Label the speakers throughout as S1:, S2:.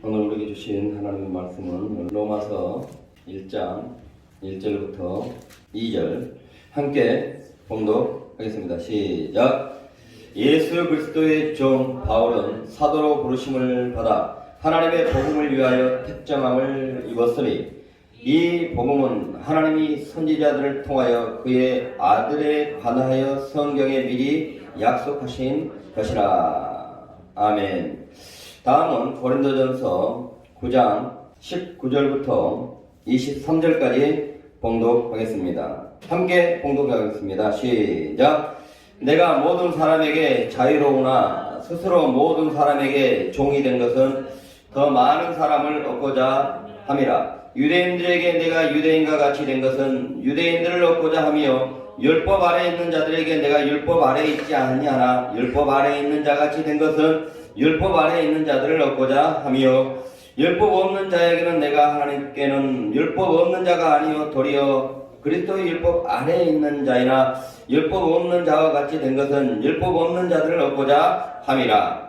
S1: 오늘 우리에게 주신 하나님의 말씀은 로마서 1장 1절부터 2절 함께 봉독하겠습니다. 시작. 예수 그리스도의 종 바울은 사도로 부르심을 받아 하나님의 복음을 위하여 택정함을 입었으니 이 복음은 하나님이 선지자들을 통하여 그의 아들에 관하여 성경에 미리 약속하신 것이라. 아멘. 다음은 고린도전서 9장 19절부터 23절까지 봉독하겠습니다. 함께 봉독하겠습니다. 시작. 내가 모든 사람에게 자유로우나 스스로 모든 사람에게 종이 된 것은 더 많은 사람을 얻고자 함이라. 유대인들에게 내가 유대인과 같이 된 것은 유대인들을 얻고자 하며 율법 아래에 있는 자들에게 내가 율법 아래에 있지 아니하나 율법 아래에 있는 자같이 된 것은 율법 아래에 있는 자들을 얻고자 하며 율법 없는 자에게는 내가 하나님께는 율법 없는 자가 아니요 도리어 그리스도의 율법 아래에 있는 자이나 율법 없는 자와 같이 된 것은 율법 없는 자들을 얻고자 함이라.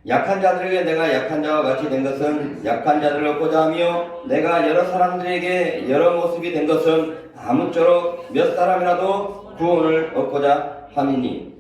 S1: 약한 자들에게 내가 약한 자와 같이 된 것은 약한 자들을 얻고자 하며 내가 여러 사람들에게 여러 모습이 된 것은 아무쪼록 몇 사람이라도 구원을 얻고자 함이니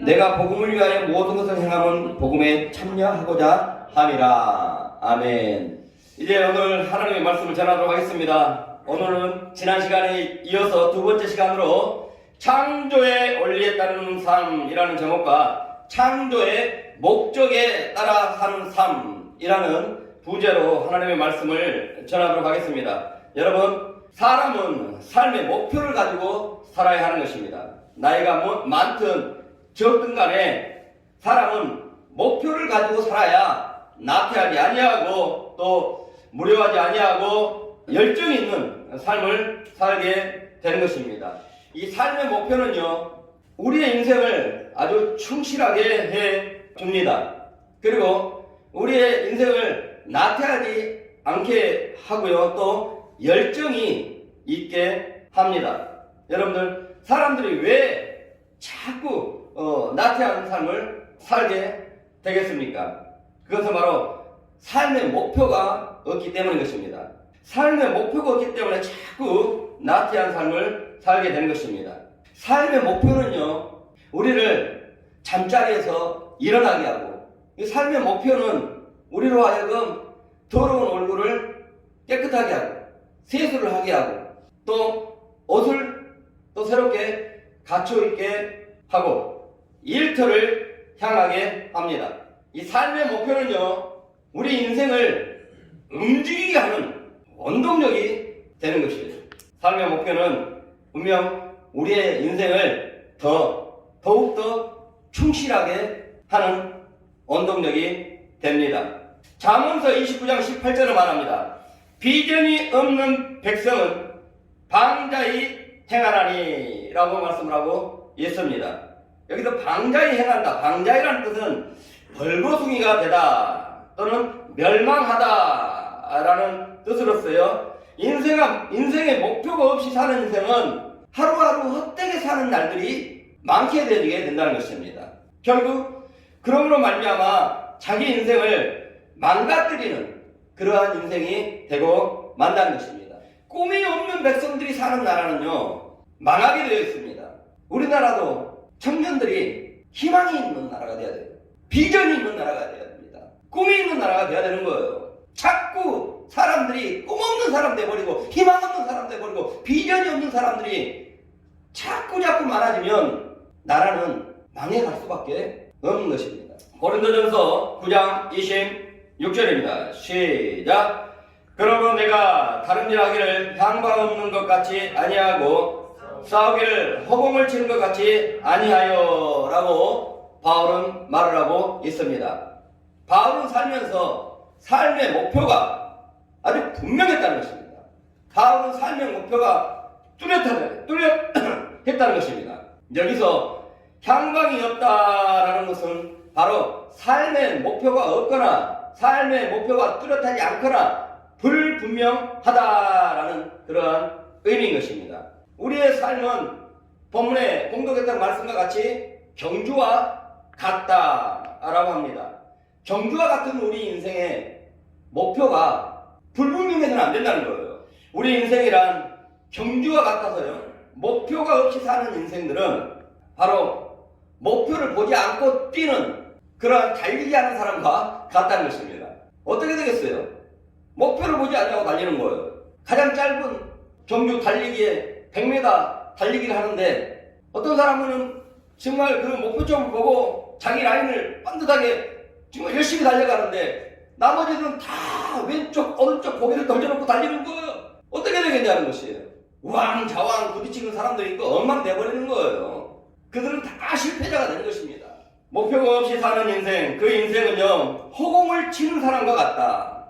S1: 내가 복음을 위하여 모든 것을 행함은 복음에 참여하고자 함이라. 아멘. 이제 오늘 하나님의 말씀을 전하도록 하겠습니다. 오늘은 지난 시간에 이어서 두 번째 시간으로 창조의 원리에 따르는 삶이라는 제목과 창조의 목적에 따라 사는 삶이라는 부제로 하나님의 말씀을 전하도록 하겠습니다. 여러분, 사람은 삶의 목표를 가지고 살아야 하는 것입니다. 나이가 많든 적든 간에 사람은 목표를 가지고 살아야 나태하지 아니하고 또 무료하지 아니하고 열정이 있는 삶을 살게 되는 것입니다. 이 삶의 목표는요, 우리의 인생을 아주 충실하게 해 줍니다. 그리고 우리의 인생을 나태하지 않게 하고요, 또 열정이 있게 합니다. 여러분들, 사람들이 왜 자꾸 나태한 삶을 살게 되겠습니까? 그것은 바로 삶의 목표가 없기 때문인 것입니다. 삶의 목표가 없기 때문에 자꾸 나태한 삶을 살게 되는 것입니다. 삶의 목표는요, 우리를 잠자리에서 일어나게 하고, 이 삶의 목표는 우리로 하여금 더러운 얼굴을 깨끗하게 하고, 세수를 하게 하고, 또 옷을 또 새롭게 갖춰 입게 하고, 일터를 향하게 합니다. 이 삶의 목표는요, 우리 인생을 움직이게 하는 원동력이 되는 것이죠. 삶의 목표는 분명 우리의 인생을 더욱더 충실하게 하는 원동력이 됩니다. 잠언서 29장 18절을 말합니다. 비전이 없는 백성은 방자히 행하나니 라고 말씀을 하고 있습니다. 여기서 방자히 행한다. 방자히라는 뜻은 벌거숭이가 되다 또는 멸망하다 라는 뜻으로서요, 인생의 목표가 없이 사는 인생은 하루하루 헛되게 사는 날들이 많게 되게 된다는 것입니다. 결국 그러므로 말미암아 자기 인생을 망가뜨리는 그러한 인생이 되고 만다는 것입니다. 꿈이 없는 백성들이 사는 나라는요, 망하게 되어 있습니다. 우리나라도 청년들이 희망이 있는 나라가 되어야 돼요. 비전이 있는 나라가 되어야 됩니다. 꿈이 있는 나라가 되어야 되는 거예요. 자꾸 사람들이 꿈 없는 사람 돼버리고 희망 없는 사람 돼버리고 비전이 없는 사람들이 자꾸 많아지면 나라는 망해갈 수밖에 없는 것입니다. 고린도전서 9장 26절입니다. 시작. 그러므로 내가 다른 일 하기를 향방 없는 것 같이 아니하고 싸우기를 허공을 치는 것 같이 아니하여 라고 바울은 말을 하고 있습니다. 바울은 살면서 삶의 목표가 아주 분명했다는 것입니다. 바울은 삶의 목표가 뚜렷했다는 것입니다. 여기서 향방이 없다라는 것은 바로 삶의 목표가 없거나 삶의 목표가 뚜렷하지 않거나 불분명하다라는 그러한 의미인 것입니다. 우리의 삶은 본문에 공독했던 말씀과 같이 경주와 같다라고 합니다. 경주와 같은 우리 인생에 목표가 불분명해서는 안 된다는 거예요. 우리 인생이란 경주와 같아서요. 목표가 없이 사는 인생들은 바로 목표를 보지 않고 뛰는 그런 달리기 하는 사람과 같다는 것입니다. 어떻게 되겠어요? 목표를 보지 않냐고 달리는 거예요. 가장 짧은 경주 달리기에 100m 달리기를 하는데 어떤 사람은 정말 그 목표점을 보고 자기 라인을 반듯하게 정말 열심히 달려가는데 나머지는 다 왼쪽 오른쪽 고개를 던져놓고 달리는 거예요. 어떻게 되겠냐는 것이에요. 우왕좌왕 부딪히는 사람도 있고 엉망돼버리는 거예요. 그들은 다 실패자가 되는 것입니다. 목표가 없이 사는 인생, 그 인생은요 허공을 치는 사람과 같다.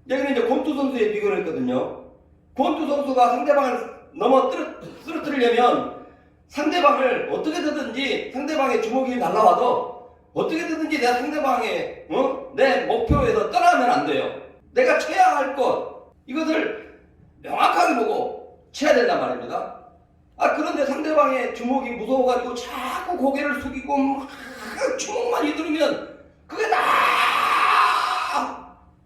S1: 여기는 이제 권투 선수의 비교를 했거든요. 권투 선수가 상대방을 쓰러뜨리려면 상대방을 어떻게든지 상대방의 주먹이 날라와도 어떻게든지 내가 상대방의 내 목표에서 떠나면 안 돼요. 내가 쳐야 할 것 이것을 명확하게 보고 쳐야 된단 말입니다. 그런데 상대방의 주먹이 무서워가지고 자꾸 고개를 숙이고 막 주먹만 휘두르면 그게 다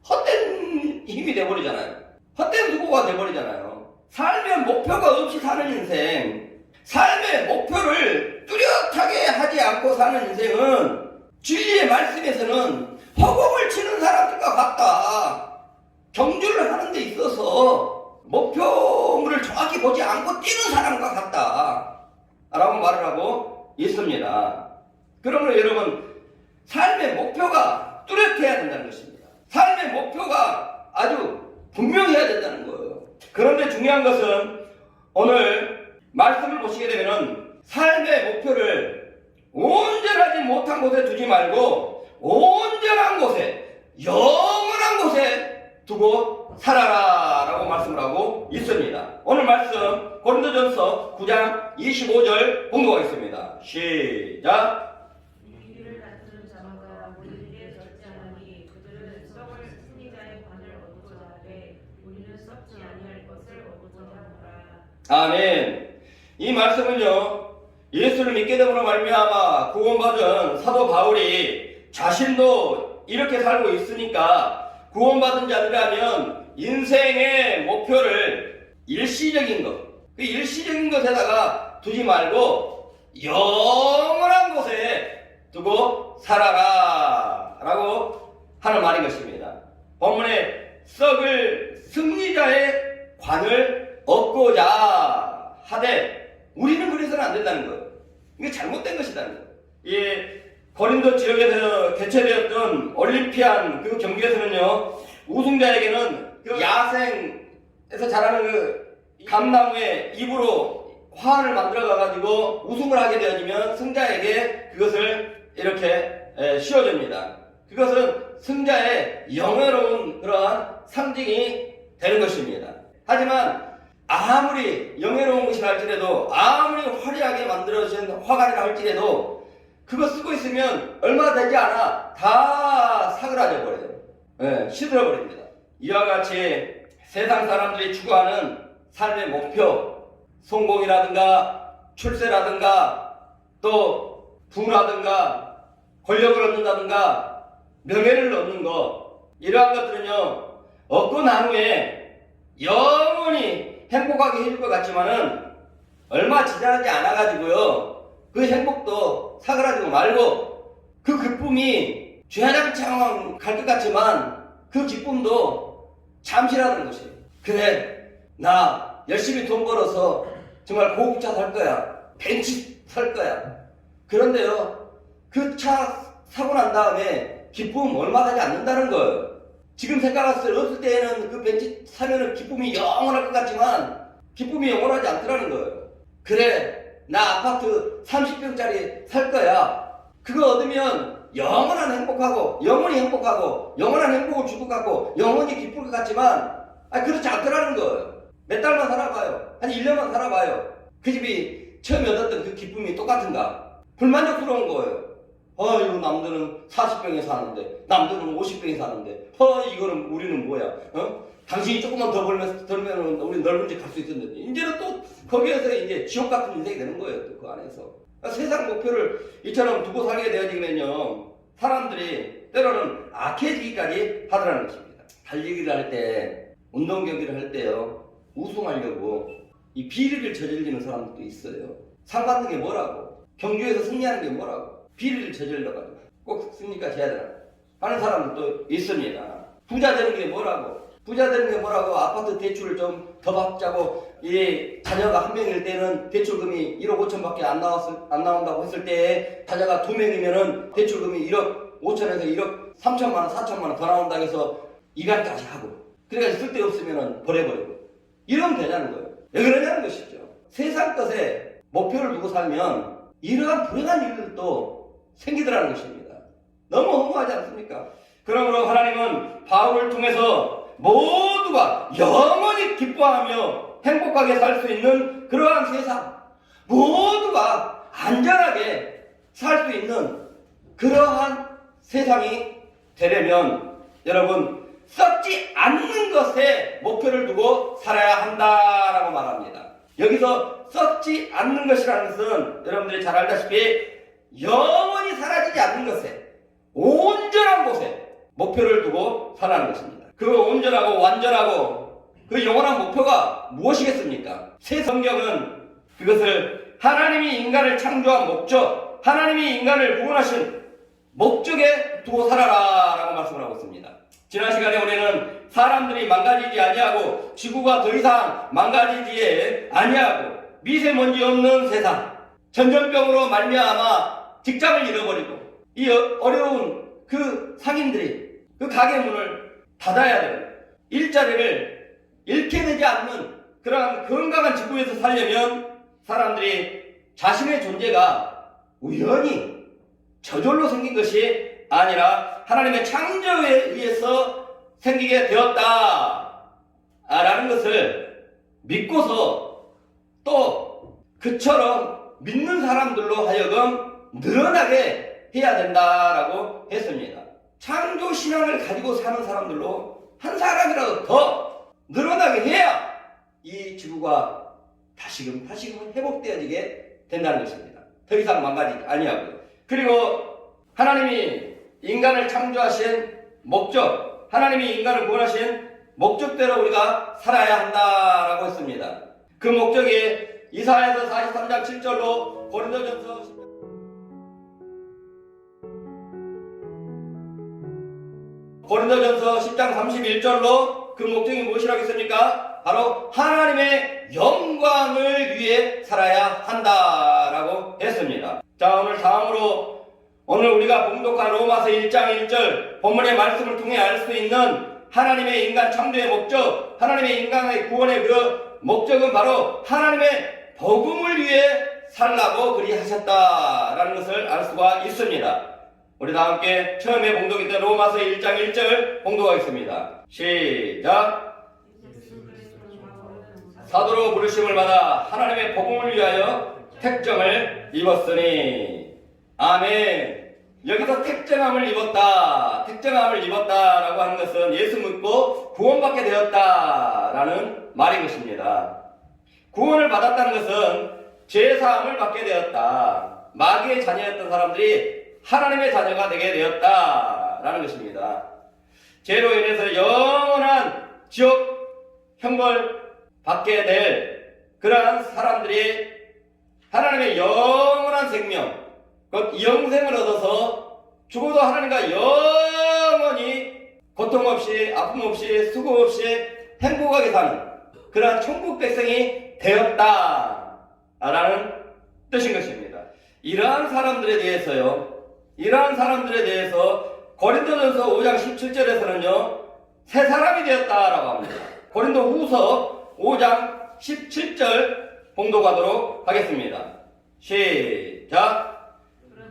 S1: 헛된 힘이 돼버리잖아요. 헛된 수고가 돼버리잖아요. 삶의 목표가 없이 사는 인생, 삶의 목표를 뚜렷하게 하지 않고 사는 인생은 진리의 말씀에서는 허공을 치는 사람들과 같다. 경주를 하는 데 있어서 목표물을 정확히 보지 않고 뛰는 사람과 같다 라고 말을 하고 있습니다. 그러므로 여러분, 삶의 목표가 뚜렷해야 된다는 것입니다. 삶의 목표가 아주 분명해야 된다는 거예요. 그런데 중요한 것은 오늘 말씀을 보시게 되면 삶의 목표를 온전하지 못한 곳에 두지 말고 온전한 곳에, 영원한 곳에 두고 살아라 라고 말씀을 하고 있습니다. 오늘 말씀 고린도전서 9장 25절 공독하겠습니다. 시작.
S2: 이를 다투는 자마다 우리에게 젖지 않으니 그들은 썩을 승리자의 관을 얻고자 하되 우리는 썩지 아니할 것을 얻고자 하노라.
S1: 아멘. 이 말씀은요 예수를 믿게 됨으로 말미암아 구원받은 사도 바울이 자신도 이렇게 살고 있으니까 구원받은 자들이라면 인생의 목표를 일시적인 것, 그 일시적인 것에다가 두지 말고 영원한 곳에 두고 살아라 라고 하는 말인 것입니다. 본문에 썩을 승리자의 관을 얻고자 하되 우리는 그래서는 안 된다는 거예요. 이게 잘못된 것이라는 거예요. 이 고린도 지역에서 개최되었던 올림피안 그 경기에서는요 우승자에게는 그 야생에서 자라는 그 감나무의 잎으로 화환을 만들어 가지고 우승을 하게 되어지면 승자에게 그것을 이렇게 씌워줍니다. 그것은 승자의 영예로운 그러한 상징이 되는 것입니다. 하지만 아무리 영예로운 것이라 할지라도 아무리 화려하게 만들어진 화관이라 할지라도 그거 쓰고 있으면 얼마 되지 않아 다 사그라져 버려요. 시들어 버립니다. 이와 같이 세상 사람들이 추구하는 삶의 목표, 성공이라든가 출세라든가 또 부라든가 권력을 얻는다든가 명예를 얻는 것, 이러한 것들은요 얻고 난 후에 영원히 행복하게 해줄 것 같지만은 얼마 지나지 않아가지고요 그 행복도 사그라지고 말고 그 기쁨이 주야장창 갈 것 같지만 그 기쁨도 잠시라는 것이에요. 그래, 나 열심히 돈 벌어서 정말 고급차 살 거야, 벤츠 살 거야. 그런데요 그 차 사고 난 다음에 기쁨 얼마 가지 않는다는 거예요. 지금 생각했을 때에는 그 벤츠 사면은 기쁨이 영원할 것 같지만 기쁨이 영원하지 않더라는 거예요. 그래, 나 아파트 30평짜리 살 거야. 그거 얻으면 영원한 행복하고 영원히 행복하고 영원한 행복을 줄 것 같고 영원히 기쁠 것 같지만 그렇지 않더라는 거예요. 몇 달만 살아봐요. 한 1년만 살아봐요. 그 집이 처음에 얻었던 그 기쁨이 똑같은가? 불만족스러운 거예요. 이거 남들은 40평에 사는데 남들은 50평에 사는데 이거는 우리는 뭐야? 당신이 조금만 더 벌면 우리 넓은 집 갈 수 있었는데 이제는 또 거기에서 이제 지옥 같은 인생이 되는 거예요. 또 그 안에서 세상 목표를 이처럼 두고 살게 되어지면요 사람들이 때로는 악해지기까지 하더라는 것입니다. 달리기를 할 때, 운동 경기를 할 때요, 우승하려고 이 비리를 저질리는 사람들도 있어요. 상 받는 게 뭐라고? 경주에서 승리하는 게 뭐라고? 비리를 저질러가지고 꼭 승리까지 해야 되나? 하는 사람들도 있습니다. 부자 되는 게 뭐라고? 부자 되는 게 뭐라고? 아파트 대출을 좀 더 받자고, 이 자녀가 한 명일 때는 대출금이 1억 5천밖에 안 나온다고 했을 때, 자녀가 2명이면은 대출금이 1억 5천에서 1억 3천만 원, 4천만 원 더 나온다고 해서 이간까지 하고, 그래서 쓸데없으면은 버려버리고, 이러면 되냐는 거예요. 왜 그러냐는 것이죠. 세상 것에 목표를 두고 살면 이러한 불행한 일들도 생기더라는 것입니다. 너무 허무하지 않습니까? 그러므로 하나님은 바울을 통해서 모두가 영원히 기뻐하며 행복하게 살 수 있는 그러한 세상, 모두가 안전하게 살 수 있는 그러한 세상이 되려면 여러분, 썩지 않는 것에 목표를 두고 살아야 한다라고 말합니다. 여기서 썩지 않는 것이라는 것은 여러분들이 잘 알다시피 영원히 사라지지 않는 것에, 온전한 곳에 목표를 두고 살아가는 것입니다. 그 온전하고 완전하고 그 영원한 목표가 무엇이겠습니까? 새 성경은 그것을 하나님이 인간을 창조한 목적, 하나님이 인간을 구원하신 목적에 두고 살아라 라고 말씀을 하고 있습니다. 지난 시간에 우리는 사람들이 망가지지 아니하고 지구가 더 이상 망가지지 아니하고 미세먼지 없는 세상, 전염병으로 말미암아 직장을 잃어버리고 이 어려운 그 상인들이 그 가게 문을 닫아야 되는, 일자리를 잃게 되지 않는 그러한 건강한 지구에서 살려면 사람들이 자신의 존재가 우연히 저절로 생긴 것이 아니라 하나님의 창조에 의해서 생기게 되었다 라는 것을 믿고서 또 그처럼 믿는 사람들로 하여금 늘어나게 해야 된다라고 했습니다. 창조 신앙을 가지고 사는 사람들로 한 사람이라도 더 늘어나게 해야 이 지구가 다시금 회복되어지게 된다는 것입니다. 더 이상 망가지지 아니하고요. 그리고 하나님이 인간을 창조하신 목적, 하나님이 인간을 구원하신 목적대로 우리가 살아야 한다라고 했습니다. 그 목적이 이사야서 43장 7절로 고린도전서 10장 31절로 그 목적이 무엇이라고 했습니까? 바로 하나님의 영광을 위해 살아야 한다라고 했습니다. 자, 오늘 다음으로 오늘 우리가 봉독한 로마서 1장 1절 본문의 말씀을 통해 알 수 있는 하나님의 인간 창조의 목적, 하나님의 인간의 구원의 그 목적은 바로 하나님의 복음을 위해 살라고 그리하셨다라는 것을 알 수가 있습니다. 우리 다 함께 처음에 봉독했던 로마서 1장 1절 봉독하겠습니다. 시작! 사도로 부르심을 받아 하나님의 복음을 위하여 택정을 입었으니. 아멘. 여기서 택정함을 입었다라고 하는 것은 예수 믿고 구원받게 되었다라는 말인 것입니다. 구원을 받았다는 것은 죄사함을 받게 되었다. 마귀의 자녀였던 사람들이 하나님의 자녀가 되게 되었다라는 것입니다. 죄로 인해서 영원한 지옥 형벌 받게 될 그러한 사람들이 하나님의 영원한 생명, 곧 영생을 얻어서 죽어도 하나님과 영원히 고통 없이, 아픔 없이, 수고 없이 행복하게 사는 그러한 천국 백성이 되었다라는 뜻인 것입니다. 이러한 사람들에 대해서 고린도전서 5장 17절에서는요, 새 사람이 되었다라고 합니다. 고린도 후서 5장 17절 봉독하도록 하겠습니다. 시작!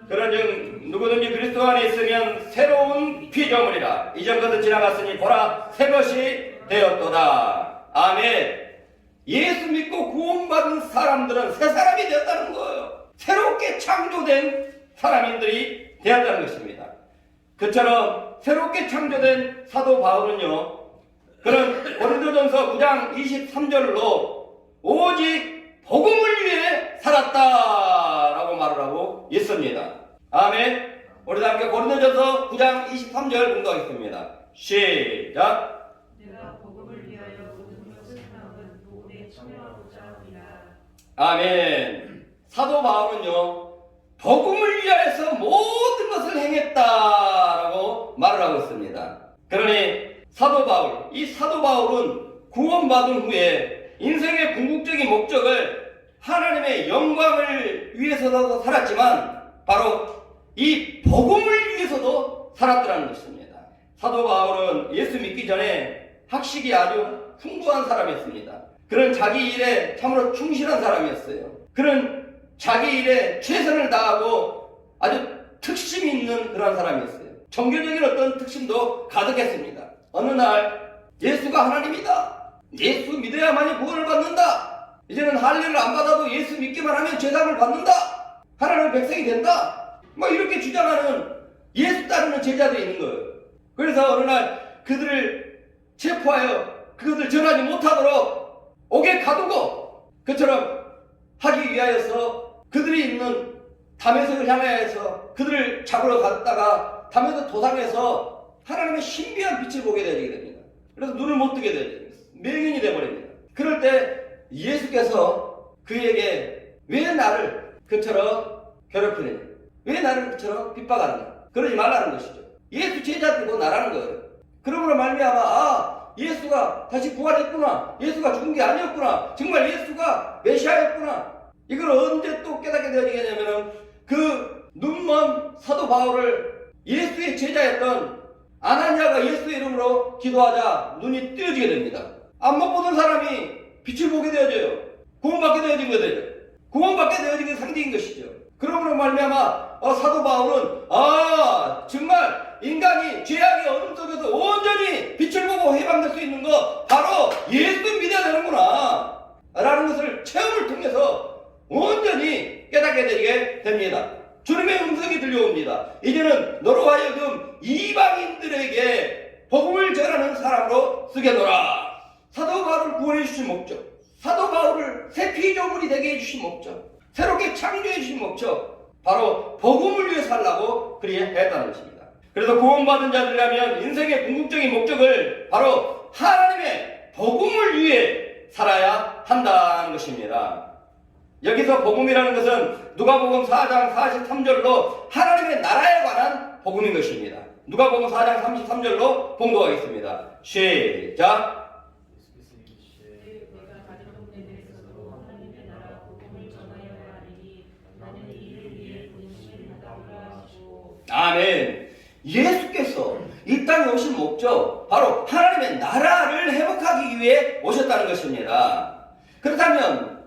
S1: 그런즉 누구든지 그리스도 안에 있으면 새로운 피조물이라. 이전 것은 지나갔으니 보라 새 것이 되었도다. 아멘. 예수 믿고 구원받은 사람들은 새 사람이 되었다는 거예요. 새롭게 창조된 사람들이 되었다는 것입니다. 그처럼 새롭게 창조된 사도 바울은요, 그런 고린도전서 9장 23절로 오직 복음을 위해 살았다라고 말을 하고 있습니다. 아멘. 우리 다 함께 고린도전서 9장 23절 공부하겠습니다. 시작. 아멘. 사도 바울은요, 복음을 위하여서 모든 것을 행했다라고 말을 하고 있습니다. 그러니 사도 바울, 이 사도 바울은 구원받은 후에 인생의 궁극적인 목적을 하나님의 영광을 위해서도 살았지만 바로 이 복음을 위해서도 살았더라는 것입니다. 사도 바울은 예수 믿기 전에 학식이 아주 풍부한 사람이었습니다. 그런 자기 일에 참으로 충실한 사람이었어요. 그런 자기 일에 최선을 다하고 아주 특심이 있는 그런 사람이었어요. 종교적인 어떤 특심도 가득했습니다. 어느 날 예수가 하나님이다. 예수 믿어야만이 구원을 받는다. 이제는 할례를 안 받아도 예수 믿기만 하면 제사를 받는다. 하나님의 백성이 된다. 이렇게 주장하는 예수 따르는 제자들이 있는 거예요. 그래서 어느 날 그들을 체포하여 그것을 전하지 못하도록 옥에 가두고 그처럼 하기 위하여서 그들이 있는 다메섹을 향하여서 그들을 잡으러 갔다가 다메섹 도상에서 하나님의 신비한 빛을 보게 되게 됩니다. 그래서 눈을 못 뜨게 되죠. 맹인이 되어버립니다. 그럴 때 예수께서 그에게 왜 나를 그처럼 괴롭히느냐, 왜 나를 그처럼 핍박하느냐, 그러지 말라는 것이죠. 예수 제자들이 곧 나라는 거예요. 그러므로 말미암아 예수가 다시 부활했구나, 예수가 죽은 게 아니었구나, 정말 예수가 메시아였구나, 이걸 언제 또 깨닫게 되게 되냐면은 그 눈먼 사도 바울을 예수의 제자였던 아나니아가 예수의 이름으로 기도하자 눈이 뜨여지게 됩니다. 안 못 보던 사람이 빛을 보게 되어져요. 구원받게 되어진 거예요. 구원받게 되어진 게 상징인 것이죠. 그러므로 말미암아 사도 바울은 정말 인간이 죄악의 어둠 속에서 온전히 빛을 보고 해방될 수 있는 거 바로 예수 믿어야 되는구나 라는 것을 체험을 통해서 온전히 깨닫게 되게 됩니다. 주님의 음성이 들려옵니다. 이제는 너로 하여금 이방인들에게 복음을 전하는 사람으로 쓰게노라. 사도 바울을 구원해 주신 목적, 사도 바울을 새 피조물이 되게 해주신 목적, 새롭게 창조해 주신 목적, 바로 복음을 위해 살라고 그리했다는 것입니다. 그래서 구원받은 자들이라면 인생의 궁극적인 목적을 바로 하나님의 복음을 위해 살아야 한다는 것입니다. 여기서 복음이라는 것은 누가복음 4장 43절로 하나님의 나라에 관한 복음인 것입니다. 누가복음 4장 33절로 봉독하겠습니다. 시작.
S2: 내가 가진 동네에서도 하나님의 나라 복음을 전하여야 하리니 나는 이를 위해 분심을 받아오라 하시고.
S1: 아멘. 예수께서 이 땅에 오신 목적 바로 하나님의 나라를 회복하기 위해 오셨다는 것입니다. 그렇다면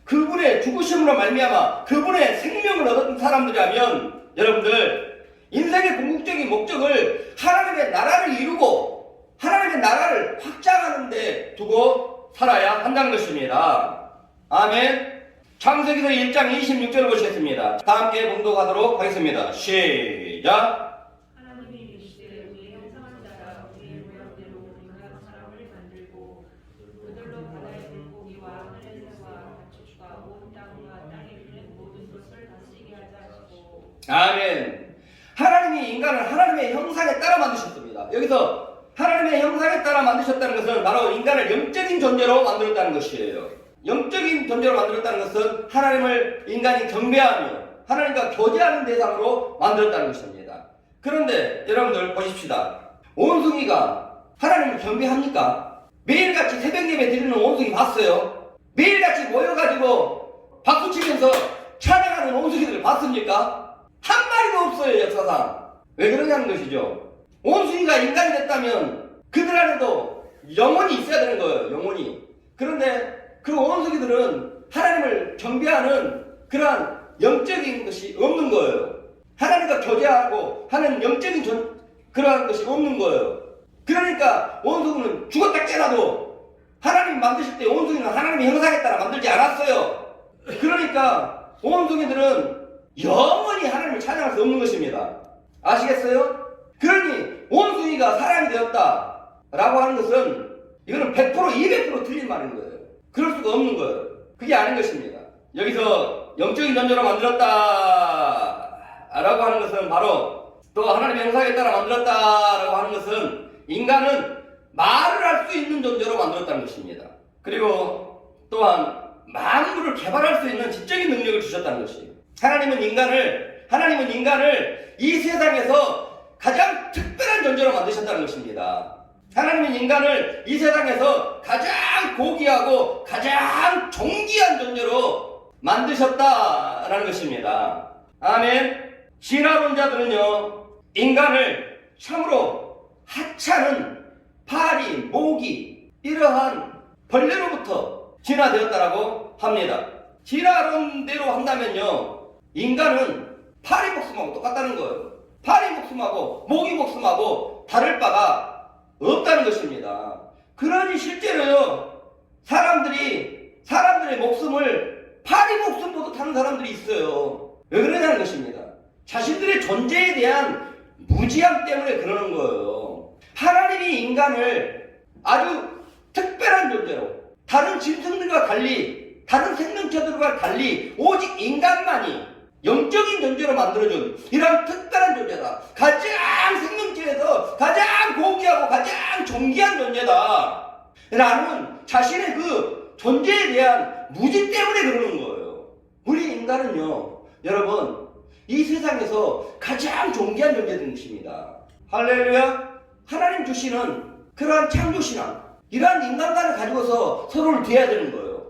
S1: 그분의 죽으심으로 말미암아 그분의 생명을 얻은 사람들이라면 여러분들 인생의 궁극적인 목적을 하나님의 나라를 이루고 하나님의 나라를 확장하는 데 두고 살아야 한다는 것입니다. 아멘. 창세기서 1장 26절을 보시겠습니다. 다 함께 봉독하도록 하겠습니다. 시작.
S2: 하나님이 이르시되 우리의 형상을 따라 우리의 모양대로 우리가 사람을 만들고 그들로 바다의 물고기와 하늘의 새와 가축과 온 땅과 땅에 있는 모든 것을 다스리게 하자 하시고.
S1: 아멘. 하나님이 인간을 하나님의 형상에 따라 만드셨습니다. 여기서 하나님의 형상에 따라 만드셨다는 것은 바로 인간을 영적인 존재로 만들었다는 것이에요. 영적인 존재로 만들었다는 것은 하나님을 인간이 경배하며 하나님과 교제하는 대상으로 만들었다는 것입니다. 그런데 여러분들 보십시다. 원숭이가 하나님을 경배합니까? 매일같이 새벽 예배 드리는 원숭이 봤어요? 매일같이 모여가지고 박수치면서 찬양하는 원숭이들을 봤습니까? 한 마리도 없어요, 역사상. 왜 그러냐는 것이죠. 원숭이가 인간이 됐다면 그들 안에도 영혼이 있어야 되는 거예요, 영혼이. 그런데 그 원숭이들은 하나님을 경배하는 그러한 영적인 것이 없는 거예요. 하나님과 교제하고 하는 영적인 그러한 것이 없는 거예요. 그러니까 원숭이는 죽었다 깨나도 하나님 만드실 때 원숭이는 하나님의 형상에 따라 만들지 않았어요. 그러니까 원숭이들은 영원히 하나님을 찬양할 수 없는 것입니다. 아시겠어요? 그러니 원숭이가 사람이 되었다 라고 하는 것은 이거는 100% 200% 틀린 말인 거예요. 그럴 수가 없는 거예요. 그게 아닌 것입니다. 여기서 영적인 존재로 만들었다 라고 하는 것은 바로 또 하나님의 형상에 따라 만들었다 라고 하는 것은 인간은 말을 할 수 있는 존재로 만들었다는 것입니다. 그리고 또한 만물을 개발할 수 있는 지적인 능력을 주셨다는 것이에요. 하나님은 인간을 이 세상에서 가장 특별한 존재로 만드셨다는 것입니다. 하나님은 인간을 이 세상에서 가장 고귀하고 가장 존귀한 존재로 만드셨다라는 것입니다. 아멘. 진화론자들은요, 인간을 참으로 하찮은 파리, 모기 이러한 벌레로부터 진화되었다라고 합니다. 진화론대로 한다면요, 인간은 파리 목숨하고 똑같다는 거예요. 파리 목숨하고 모기 목숨하고 다를 바가 없다는 것입니다. 그러니 실제로요, 사람들의 목숨을 파리 목숨보다 타는 사람들이 있어요. 왜 그러냐는 것입니다. 자신들의 존재에 대한 무지함 때문에 그러는 거예요. 하나님이 인간을 아주 특별한 존재로, 다른 짐승들과 달리, 다른 생명체들과 달리 오직 인간만이 영적인 존재로 만들어준 이런 특별한 존재다. 가장 생명체에서 가장 고귀하고 가장 존귀한 존재다 라는 자신의 그 존재에 대한 무지 때문에 그러는 거예요. 우리 인간은요, 여러분, 이 세상에서 가장 존귀한 존재된 것입니다. 할렐루야. 하나님 주시는 그러한 창조신앙, 이러한 인간관을 가지고서 서로를 대해야 되는 거예요.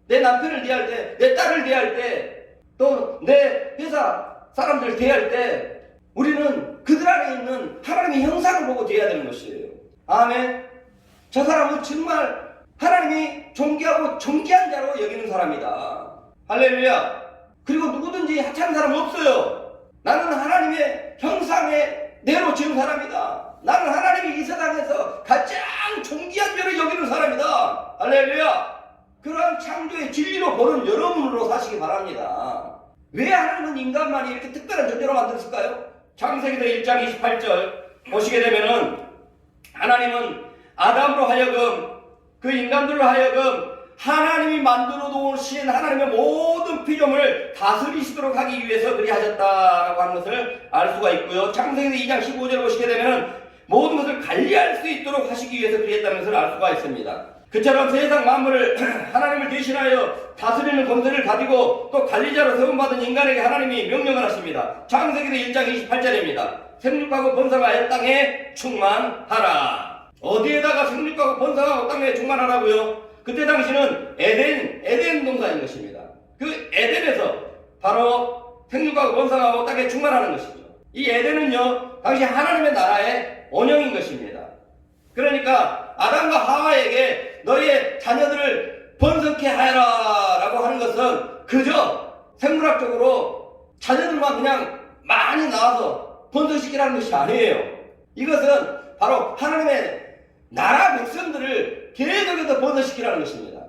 S1: 내 남편을 대할 때, 내 딸을 대할 때, 또 내 회사 사람들을 대할 때 우리는 그들 안에 있는 하나님의 형상을 보고 대해야 되는 것이에요. 아멘. 저 사람은 정말 하나님이 존귀하고 존귀한 자로 여기는 사람이다. 할렐루야. 그리고 누구든지 하찮은 사람 없어요. 나는 하나님의 형상에 내로 지은 사람이다. 나는 하나님이 이 세상에서 가장 존귀한 자로 여기는 사람이다. 할렐루야. 그러한 창조의 진리로 보는 여러분으로 사시기 바랍니다. 왜 하나님은 인간만이 이렇게 특별한 존재로 만들었을까요? 창세기서 1장 28절 보시게 되면은 하나님은 아담으로 하여금, 그 인간들로 하여금 하나님이 만들어 놓으신 하나님의 모든 피조물을 다스리시도록 하기 위해서 그리 하셨다라고 하는 것을 알 수가 있고요. 창세기서 2장 15절 보시게 되면은 모든 것을 관리할 수 있도록 하시기 위해서 그리 했다는 것을 알 수가 있습니다. 그처럼 세상 만물을 하나님을 대신하여 다스리는 권세를 가지고 또 관리자로 세움받은 인간에게 하나님이 명령을 하십니다. 창세기서 1장 28절입니다. 생육하고 번성하여 땅에 충만하라. 어디에다가 생육하고 번성하고 땅에 충만하라고요? 그때 당시는 에덴 동산인 것입니다. 그 에덴에서 바로 생육하고 번성하고 땅에 충만하는 것이죠. 이 에덴은요, 당시 하나님의 나라의 원형인 것입니다. 그러니까 아담과 하와에게 너희의 자녀들을 번성케 하여라 라고 하는 것은 그저 생물학적으로 자녀들만 그냥 많이 낳아서 번성시키라는 것이 아니에요. 이것은 바로 하나님의 나라 백성들을 계속해서 번성시키라는 것입니다.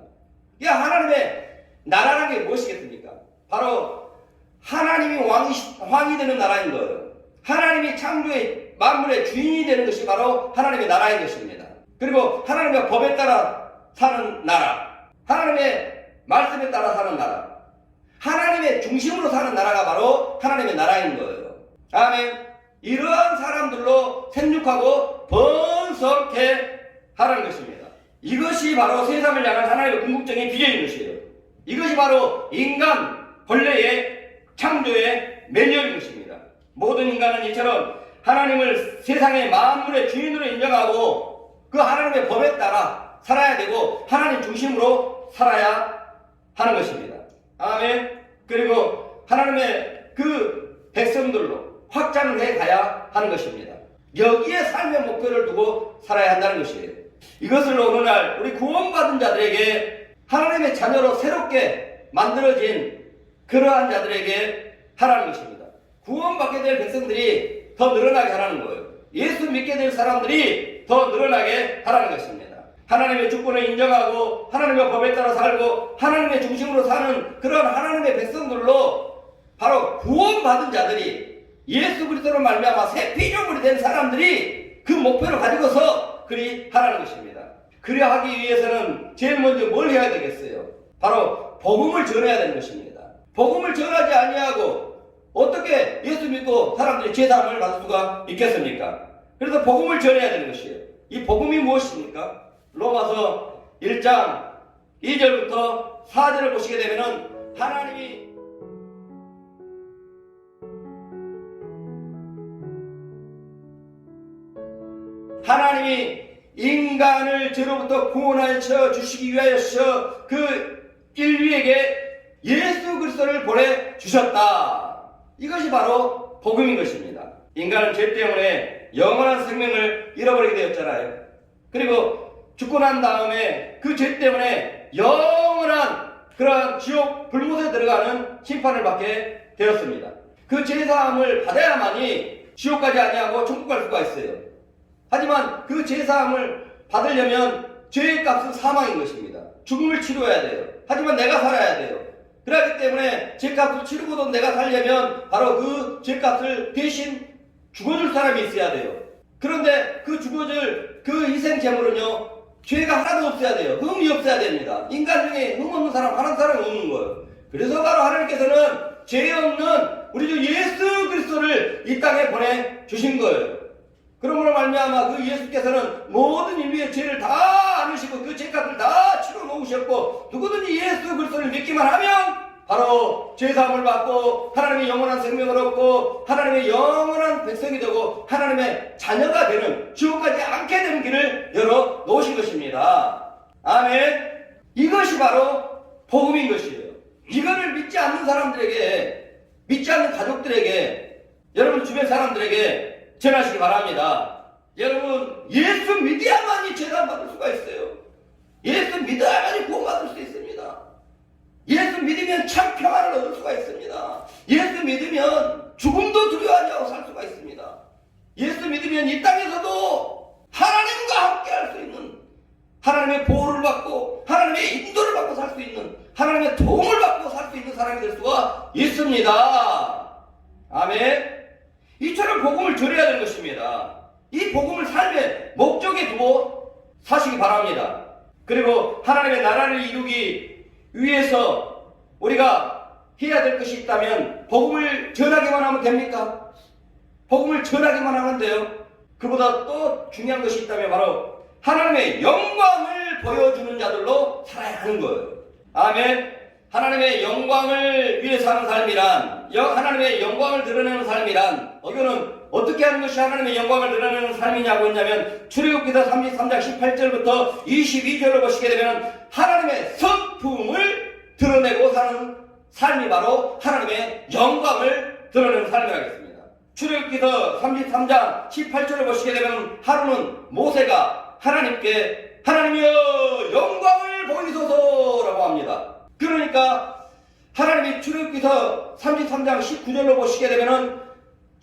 S1: 이 하나님의 나라라는 게 무엇이겠습니까? 바로 하나님이 왕이 되는 나라인 거예요. 하나님이 창조의 만물의 주인이 되는 것이 바로 하나님의 나라인 것입니다. 그리고 하나님의 법에 따라 사는 나라, 하나님의 말씀에 따라 사는 나라, 하나님의 중심으로 사는 나라가 바로 하나님의 나라인 거예요. 아멘. 이러한 사람들로 생육하고 번성케 하라는 것입니다. 이것이 바로 세상을 향한 하나님의 궁극적인 비전인 것이에요. 이것이 바로 인간 본래의 창조의 매뉴얼인 것입니다. 모든 인간은 이처럼 하나님을 세상의 만물의 주인으로 인정하고 그 하나님의 법에 따라 살아야 되고 하나님 중심으로 살아야 하는 것입니다. 아멘. 그리고 하나님의 그 백성들로 확장을 해가야 하는 것입니다. 여기에 삶의 목표를 두고 살아야 한다는 것이에요. 이것을 오늘날 우리 구원받은 자들에게 하나님의 자녀로 새롭게 만들어진 그러한 자들에게 하라는 것입니다. 구원받게 될 백성들이 더 늘어나게 하라는 거예요. 예수 믿게 될 사람들이 더 늘어나게 하라는 것입니다. 하나님의 주권을 인정하고 하나님의 법에 따라 살고 하나님의 중심으로 사는 그런 하나님의 백성들로 바로 구원받은 자들이 예수 그리스도로 말미암아 새 피조물이 된 사람들이 그 목표를 가지고서 그리 하라는 것입니다. 그리 하기 위해서는 제일 먼저 뭘 해야 되겠어요? 바로 복음을 전해야 되는 것입니다. 복음을 전하지 아니하고 어떻게 예수 믿고 사람들이 제사함을 받을 수가 있겠습니까? 그래서 복음을 전해야 되는 것이에요. 이 복음이 무엇입니까? 로마서 1장 2절부터 4절을 보시게 되면은 하나님이 인간을 죄로부터 구원하여 주시기 위하여서 그 인류에게 예수 그리스도를 보내주셨다. 이것이 바로 복음인 것입니다. 인간은 죄 때문에 영원한 생명을 잃어버리게 되었잖아요. 그리고 죽고 난 다음에 그 죄 때문에 영원한 그러한 지옥 불못에 들어가는 심판을 받게 되었습니다. 그 죄사함을 받아야만이 지옥까지 아니하고 천국 갈 수가 있어요. 하지만 그 죄사함을 받으려면 죄의 값은 사망인 것입니다. 죽음을 치러야 돼요. 하지만 내가 살아야 돼요. 그렇기 때문에 죄값을 치르고도 내가 살려면 바로 그 죄값을 대신 죽어줄 사람이 있어야 돼요. 그런데 그 죽어줄 그 희생 제물은요, 죄가 하나도 없어야 돼요. 흠이 없어야 됩니다. 인간 중에 흠 없는 사람 한 사람이 없는 거예요. 그래서 바로 하나님께서는 죄 없는 우리 주 예수 그리스도를 이 땅에 보내주신 거예요. 그러므로 말미암아 그 예수께서는 모든 인류의 죄를 다 안으시고 그 죄값을 다 치러 놓으셨고, 누구든지 예수 그리스도를 믿기만 하면 바로 죄사함을 받고 하나님의 영원한 생명을 얻고 하나님의 영원한 백성이 되고 하나님의 자녀가 되는, 지옥까지 않게 되는 길을 열어 놓으신 것입니다. 아멘. 이것이 바로 복음인 것이에요. 이거를 믿지 않는 사람들에게, 믿지 않는 가족들에게, 여러분 주변 사람들에게 전하시기 바랍니다. 여러분, 예수 믿어야만이 죄사함 받을 수가 있어요. 예수 믿어야만이 구원받을 수 있습니다. 예수 믿으면 참 평안을 얻을 수가 있습니다. 예수 믿으면 죽음도 두려워하지 않고 살 수가 있습니다. 예수 믿으면 이 땅에서도 하나님과 함께 할 수 있는, 하나님의 보호를 받고 하나님의 인도를 받고 살 수 있는, 하나님의 도움을 받고 살 수 있는 사람이 될 수가 있습니다. 아멘. 이처럼 복음을 전해야 되는 것입니다. 이 복음을 삶의 목적에 두고 사시기 바랍니다. 그리고 하나님의 나라를 이루기 위해서 우리가 해야 될 것이 있다면 복음을 전하기만 하면 됩니까? 복음을 전하기만 하면 돼요. 그보다 또 중요한 것이 있다면 바로 하나님의 영광을 보여주는 자들로 살아야 하는 거예요. 아멘. 하나님의 영광을 위해 사는 삶이란, 하나님의 영광을 드러내는 삶이란, 이거는 어떻게 하는 것이 하나님의 영광을 드러내는 삶이냐고 했냐면, 출애굽기서 33장 18절부터 22절을 보시게 되면 하나님의 성품을 드러내고 사는 삶이 바로 하나님의 영광을 드러내는 삶이라겠습니다. 출애굽기서 33장 18절을 보시게 되면 하루는 모세가 하나님께 하나님이여 영광을 보이소서라고 합니다. 그러니까 하나님이 출애굽기서 33장 19절로 보시게 되면은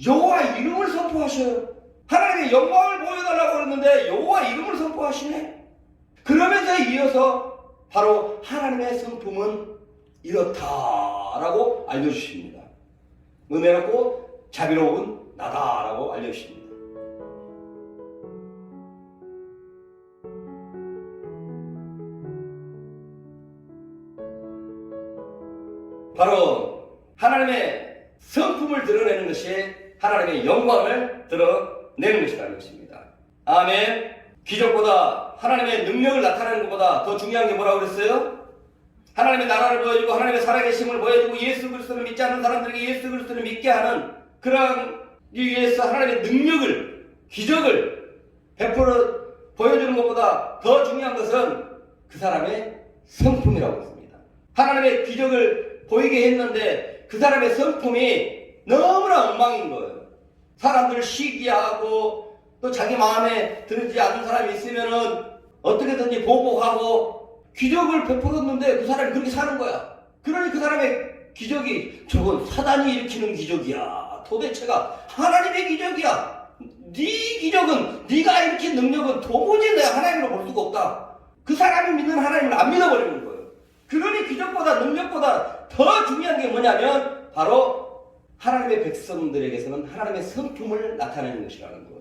S1: 여호와 이름을 선포하셔요. 하나님의 영광을 보여달라고 그랬는데 여호와 이름을 선포하시네. 그러면서 이어서 바로 하나님의 성품은 이렇다라고 알려주십니다. 은혜롭고 자비로운 나다라고 알려주십니다. 바로 하나님의 성품을 드러내는 것이 하나님의 영광을 드러내는 것이라는 것입니다. 아멘. 기적보다 하나님의 능력을 나타내는 것보다 더 중요한 게 뭐라고 그랬어요? 하나님의 나라를 보여주고 하나님의 살아계심을 보여주고 예수 그리스도를 믿지 않는 사람들에게 예수 그리스도를 믿게 하는 그러한 위해서 하나님의 능력을, 기적을 베풀어 보여주는 것보다 더 중요한 것은 그 사람의 성품이라고 했습니다. 하나님의 기적을 보이게 했는데 그 사람의 성품이 너무나 엉망인 거예요. 사람들을 시기하고 또 자기 마음에 들지 않는 사람이 있으면은 어떻게든지 보복하고 기적을 베풀었는데 그 사람이 그렇게 사는 거야. 그러니 그 사람의 기적이 저건 사단이 일으키는 기적이야. 도대체가 하나님의 기적이야. 네 기적은, 네가 일으킨 능력은 도무지 내가 하나님으로 볼 수가 없다. 그 사람이 믿는 하나님을 안 믿어버리는 거예요. 그러니 기적보다 능력보다 더 중요한 게 뭐냐면 바로 하나님의 백성들에게서는 하나님의 성품을 나타내는 것이라는 거예요.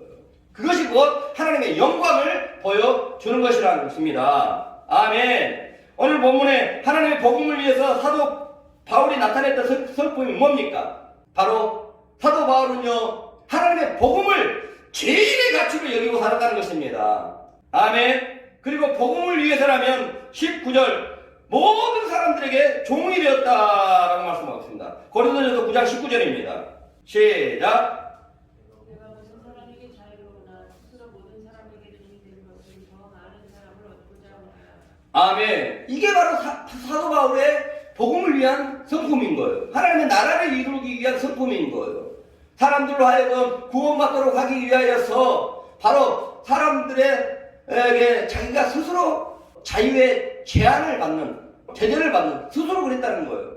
S1: 그것이 곧 하나님의 영광을 보여주는 것이라는 것입니다. 아멘. 오늘 본문에 하나님의 복음을 위해서 사도 바울이 나타냈던 성품이 뭡니까? 바로 사도 바울은요, 하나님의 복음을 제일의 가치로 여기고 살았다는 것입니다. 아멘. 그리고 복음을 위해서라면 19절 모든 사람들에게 종이 되었다라고 말씀하고 있습니다. 고린도전서 9장 19절입니다. 시작.
S2: 내가 무슨 사람에게 자유로우나 스스로 모든 사람에게 종이 되는 것은 더 많은 사람을 얻고자 하노라.
S1: 아멘. 이게 바로 사도 바울의 복음을 위한 성품인 거예요. 하나님의 나라를 이루기 위한 성품인 거예요. 사람들로 하여금 구원받도록 하기 위하여서 바로 사람들에게 자기가 스스로 자유의 제한을 받는, 제재를 받는, 스스로 그랬다는 거예요.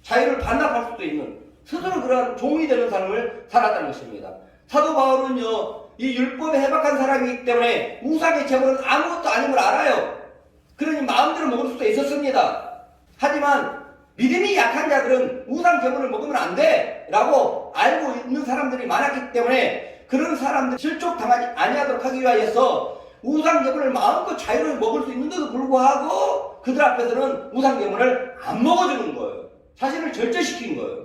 S1: 자유를 반납할 수도 있는, 스스로 그러한 종이 되는 삶을 살았다는 것입니다. 사도 바울은요, 이 율법에 해박한 사람이기 때문에 우상의 제물은 아무것도 아닌 걸 알아요. 그러니 마음대로 먹을 수도 있었습니다. 하지만 믿음이 약한 자들은 우상 제물을 먹으면 안 돼! 라고 알고 있는 사람들이 많았기 때문에 그런 사람들 실족당하지 아니하도록 하기 위하여서 우상 제물을 마음껏 자유롭게 먹을 수 있는데도 불구하고 그들 앞에서는 우상 제물을 안 먹어주는 거예요. 자신을 절제시킨 거예요.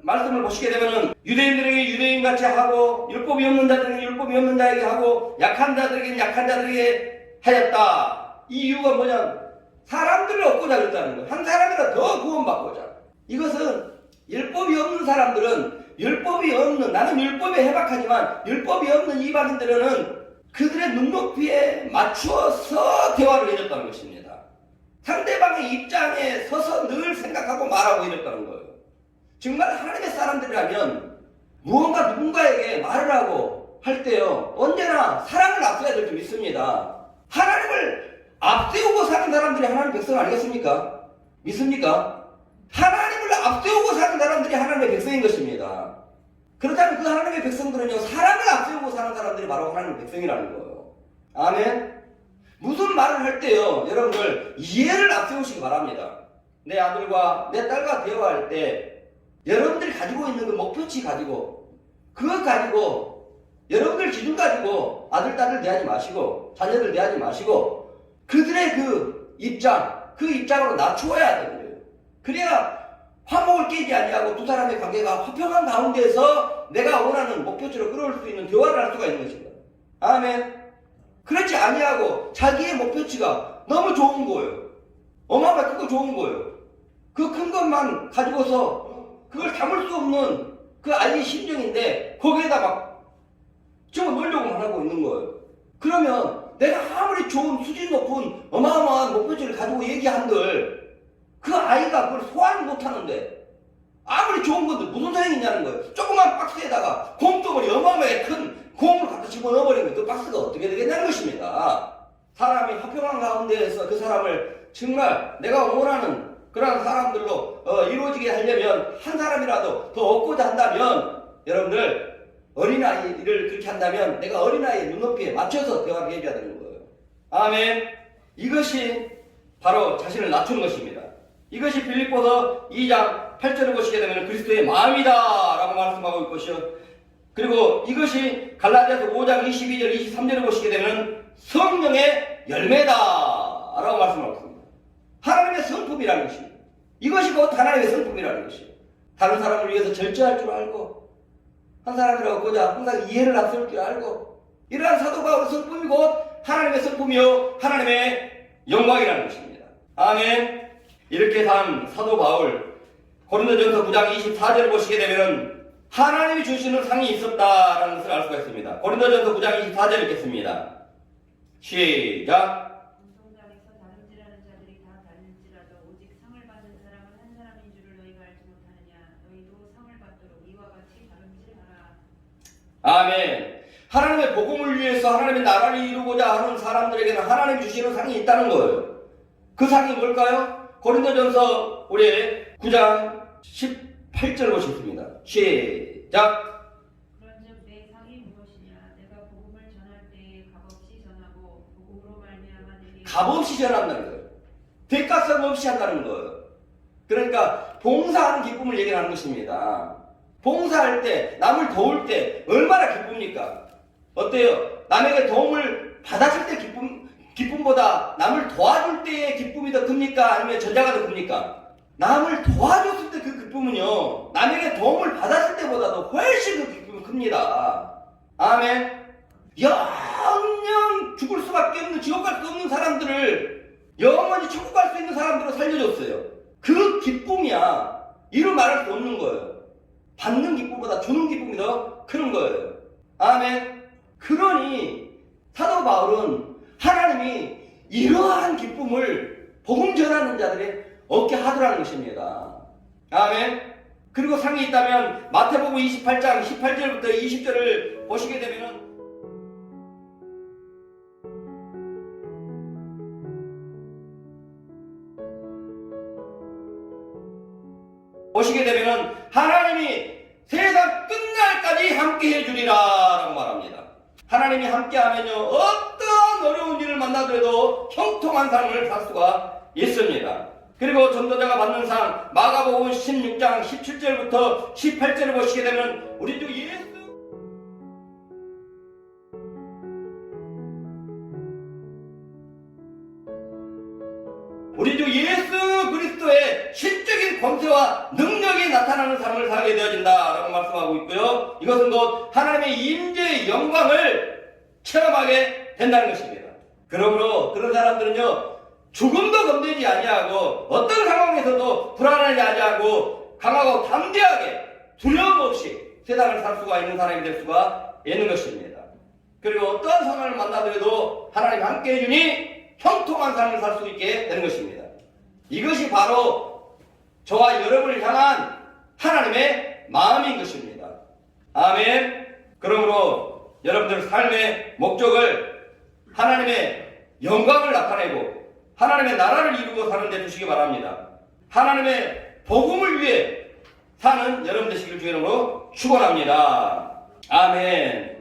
S1: 말씀을 보시게 되면은 유대인들에게 유대인같이 하고 율법이 없는 자들에게 율법이 없는 자에게 하고 약한 자들에게는 약한 자들에게 하였다. 이 이유가 뭐냐? 사람들을 얻고자 그랬다는 거예요. 한 사람이라도 더 구원받고자. 이것은 율법이 없는 사람들은 율법이 없는, 나는 율법에 해박하지만 율법이 없는 이방인들은 그들의 눈높이에 맞추어서 대화를 해줬다는 것입니다. 상대방의 입장에 서서 늘 생각하고 말하고 이랬다는 거예요. 정말 하나님의 사람들이라면 무언가 누군가에게 말을 하고 할 때요, 언제나 사랑을 앞서야 될 줄 믿습니다. 하나님을 앞세우고 사는 사람들이 하나님의 백성 아니겠습니까? 믿습니까? 하나님을 앞세우고 사는 사람들이 하나님의 백성인 것입니다. 그렇다면 그 하나님의 백성들은요, 사랑을 앞세우고 사는 사람들이 바로 하나님의 백성이라는 거예요. 아멘. 무슨 말을 할 때요, 여러분들 이해를 앞세우시기 바랍니다. 내 아들과 내 딸과 대화할 때 여러분들이 가지고 있는 그 목표치 가지고, 그것 가지고, 여러분들 기준 가지고 아들, 딸을 대하지 마시고 자녀들 대하지 마시고 그들의 그 입장으로 낮추어야 되는 거예요. 그래야 화목을 깨지 아니하고 두 사람의 관계가 화평한 가운데서 내가 원하는 목표치로 끌어올 수 있는 대화를 할 수가 있는 것입니다. 아멘. 그렇지 아니하고 자기의 목표치가 너무 좋은 거예요. 어마어마하게 크고 좋은 거예요. 그 큰 것만 가지고서 그걸 담을 수 없는 그 아이의 심정인데 거기에다 막 집어넣으려고만 하고 있는 거예요. 그러면 내가 아무리 좋은 수준 높은 어마어마한 목표치를 가지고 얘기한들 그 아이가 그걸 소화를 못하는데 아무리 좋은 건데 무슨 소용이 있냐는 거예요. 조그만 박스에다가 곰덩어리 어마어마하게 큰 공을 갖다 집어넣어버리면 그 박스가 어떻게 되겠냐는 것입니다. 사람이 화평한 가운데에서 그 사람을 정말 내가 원하는 그런 사람들로 이루어지게 하려면 한 사람이라도 더 얻고자 한다면 여러분들 어린아이를 그렇게 한다면 내가 어린아이의 눈높이에 맞춰서 대화를 해줘야 되는 거예요. 아멘. 이것이 바로 자신을 낮추는 것입니다. 이것이 빌립보서 2장 8절을 보시게 되면 그리스도의 마음이다 라고 말씀하고 있고요. 그리고 이것이 갈라디아서 5장 22절 23절을 보시게 되면 성령의 열매다 라고 말씀하고 있습니다. 하나님의 성품이라는 것입니다. 이것이 곧 하나님의 성품이라는 것이에요. 다른 사람을 위해서 절제할 줄 알고 한 사람이라고 보자 항상 이해를 앞세울 줄 알고 이러한 사도 바울의 성품이 곧 하나님의 성품이요 하나님의 영광이라는 것입니다. 아멘. 이렇게 산 사도 바울 고린도전서 9장 24절을 보시게 되면 하나님이 주시는 상이 있었다라는 것을 알 수가 있습니다. 고린도전서 9장 24절 읽겠습니다. 시작.
S2: 운동장에서 다름질하는 자들이 다 다른지라도 오직 상을 받는 사람은 한 사람인 줄을 너희가 알지 못하느냐. 너희도 상을 받도록 이와 같이 다름질하라.
S1: 아멘. 하나님의 복음을 위해서 하나님의 나라를 이루고자 하는 사람들에게는 하나님이 주시는 상이 있다는 거예요. 그 상이 뭘까요? 고린도전서 우리 9장 18절 보시겠습니다. 시작.
S2: 그런즉 내 상이 무엇이냐? 내가 복음을 전할 때에 값없이 전하고 복음으로 말미암아 내게
S1: 값없이 전한다는 거예요. 대가성 없이 한다는 거예요. 그러니까 봉사하는 기쁨을 얘기하는 것입니다. 봉사할 때, 남을 도울 때 얼마나 기쁩니까? 어때요? 남에게 도움을 받았을 때 기쁨보다 남을 도와줄 때의 기쁨이 더 큽니까? 아니면 전자가 더 큽니까? 남을 도와줬을 때 그 기쁨은요, 남에게 도움을 받았을 때보다도 훨씬 그 기쁨이 큽니다. 아멘. 영영 죽을 수밖에 없는, 지옥 갈 수 없는 사람들을 영원히 천국 갈 수 있는 사람들을 살려줬어요. 그 기쁨이야. 이루 말할 수 없는 거예요. 받는 기쁨보다 주는 기쁨이 더 큰 거예요. 아멘. 그러니 사도 바울은 하나님이 이러한 기쁨을 복음 전하는 자들이 얻게 하더라는 것입니다. 아멘. 그리고 상이 있다면 마태복음 28장 18절부터 20절을 보시게 되면은 하나님이 세상 끝날까지 함께 해주리라 라고 말합니다. 하나님이 함께하면요 어떠한 어려운 일을 만나더라도 형통한 삶을 살 수가 있습니다. 그리고 전도자가 받는 상 마가복음 16장 17절부터 18절을 보시게 되면 우리 주 예수 그리스도의 실적인 권세와 능력이 나타나는 삶을 살게 되어진다라고 말씀하고 있고요. 이것은 곧 하나님의 임재의 영광을 체험하게 된다는 것입니다. 그러므로 그런 사람들은요 죽음도 겁내지 아니하고 어떤 상황에서도 불안하지 아니하고 강하고 담대하게 두려움 없이 세상을 살 수가 있는 사람이 될 수가 있는 것입니다. 그리고 어떠한 상황을 만나더라도 하나님 함께 해주니 형통한 삶을 살 수 있게 되는 것입니다. 이것이 바로 저와 여러분을 향한 하나님의 마음인 것입니다. 아멘. 그러므로 여러분들 삶의 목적을 하나님의 영광을 나타내고 하나님의 나라를 이루고 사는 데 두시기 바랍니다. 하나님의 복음을 위해 사는 여러분 되시길 주의 이름으로 축원합니다. 아멘.